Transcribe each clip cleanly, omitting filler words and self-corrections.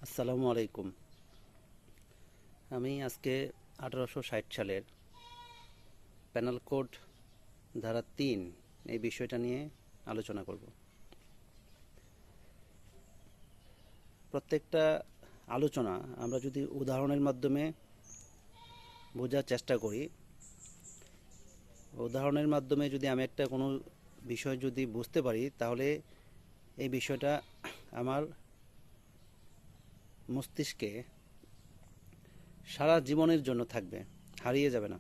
আসসালামু আলাইকুম। আমি আজকে 1860 সালের প্যানেল কোড ধারা 3 এই বিষয়টা নিয়ে আলোচনা করব। প্রত্যেকটা আলোচনা আমরা যদি উদাহরণের মাধ্যমে বোঝার চেষ্টা করি, উদাহরণের মাধ্যমে যদি আমি একটা কোনো বিষয় যদি বুঝতে পারি, তাহলে এই বিষয়টা আমার মস্তিষ্কে সারা জীবনের জন্য থাকবে, হারিয়ে যাবে না।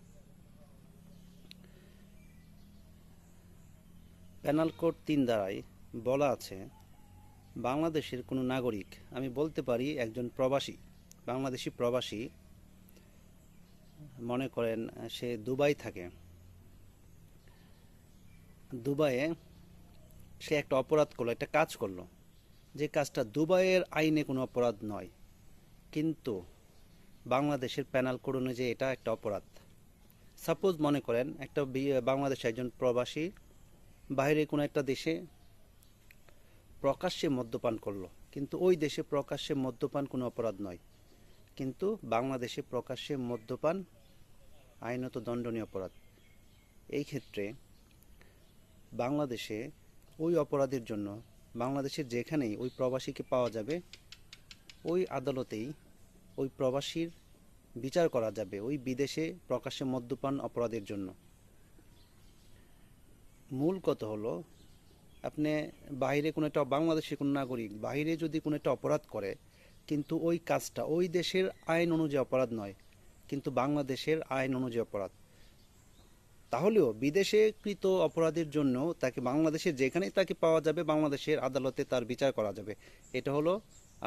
প্যানেল কোড 3 দ্বারাই বলা আছে, বাংলাদেশের কোনো নাগরিক, আমি বলতে পারি একজন প্রবাসী, বাংলাদেশি প্রবাসী, মনে করেন সে দুবাই থাকে, দুবাইয়ে সে একটা অপরাধ করলো, একটা কাজ করলো, যে কাজটা দুবাইয়ের আইনে কোনো অপরাধ নয়, কিন্তু বাংলাদেশের প্যানেল কোড অনুযায়ী এটা একটা অপরাধ। সাপোজ মনে করেন একটা বাংলাদেশে একজন প্রবাসী বাইরে কোনো একটা দেশে প্রকাশ্যে মদ্যপান করলো, কিন্তু ওই দেশে প্রকাশ্যে মদ্যপান কোনো অপরাধ নয়, কিন্তু বাংলাদেশে প্রকাশ্যে মদ্যপান আইনত দণ্ডনীয় অপরাধ। এই ক্ষেত্রে বাংলাদেশে ওই অপরাধের জন্য বাংলাদেশের যেখানেই ওই প্রবাসীকে পাওয়া যাবে, ওই আদালতেই ওই প্রবাসীর বিচার করা যাবে ওই বিদেশে প্রকাশ্যে মদ্যপান অপরাধের জন্য। মূল কথা হলো, আপনি বাইরে কোনো একটা বাংলাদেশের কোনো নাগরিক বাইরে যদি কোনো একটা অপরাধ করে, কিন্তু ওই কাজটা ওই দেশের আইন অনুযায়ী অপরাধ নয়, কিন্তু বাংলাদেশের আইন অনুযায়ী অপরাধ, তাহলেও বিদেশে কৃত অপরাধের জন্য তাকে বাংলাদেশের যেখানেই তাকে পাওয়া যাবে বাংলাদেশের আদালতে তার বিচার করা যাবে। এটা হলো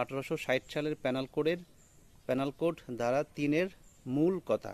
1860 সালের প্যানেল কোড ধারা 3-এর মূল কথা।